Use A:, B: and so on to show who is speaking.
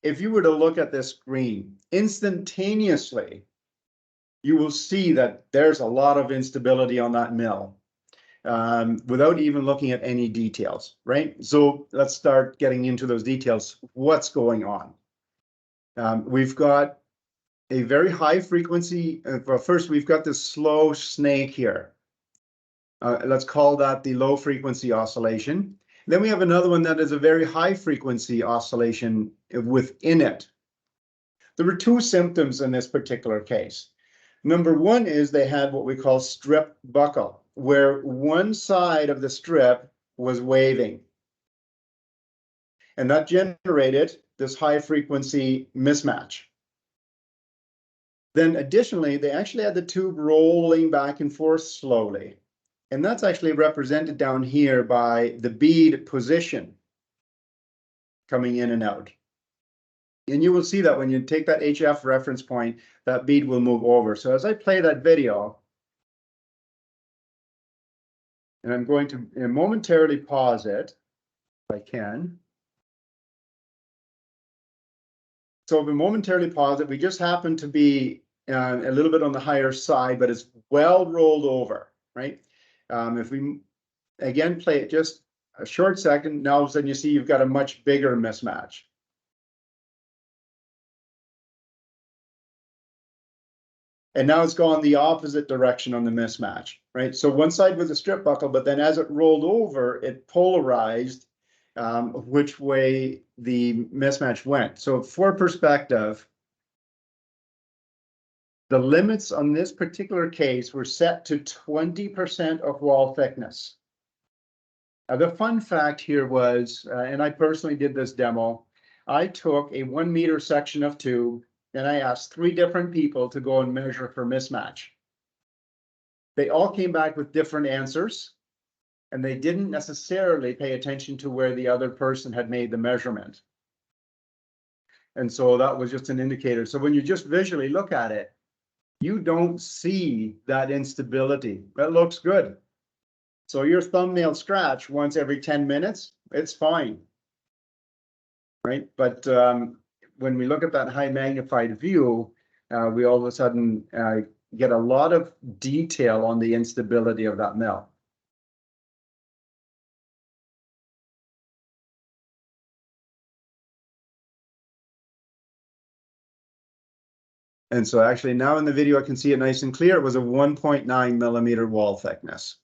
A: if you were to look at this screen, instantaneously, you will see that there's a lot of instability on that mill without even looking at any details, right? So let's start getting into those details. What's going on? We've got a very high frequency. Well, first, we've got this slow snake here. Let's call that the low frequency oscillation. Then we have another one that is a very high frequency oscillation within it. There were two symptoms in this particular case. Number one is they had what we call strip buckle, where one side of the strip was waving. And that generated this high frequency mismatch. Then additionally, they actually had the tube rolling back and forth slowly. And that's actually represented down here by the bead position coming in and out. And you will see that when you take that HF reference point, that bead will move over. So as I play that video, and I'm going to momentarily pause it, if I can. So if we momentarily pause it, we just happen to be a little bit on the higher side, but it's well rolled over, right? If we, again, play it just a short second, now all of a sudden you see you've got a much bigger mismatch. And now it's gone the opposite direction on the mismatch, right? So one side was a strip buckle, but then as it rolled over, it polarized which way the mismatch went. So for perspective, the limits on this particular case were set to 20% of wall thickness. The fun fact here was, and I personally did this demo, I took a 1 meter section of tube and I asked 3 different people to go and measure for mismatch. They all came back with different answers, and they didn't necessarily pay attention to where the other person had made the measurement. And so that was just an indicator. So when you just visually look at it, you don't see that instability. That looks good. So your thumbnail scratch once every 10 minutes, it's fine, right? But when we look at that high magnified view, we all of a sudden get a lot of detail on the instability of that mill. And so actually now in the video, I can see it nice and clear. It was a 1.9 millimeter wall thickness.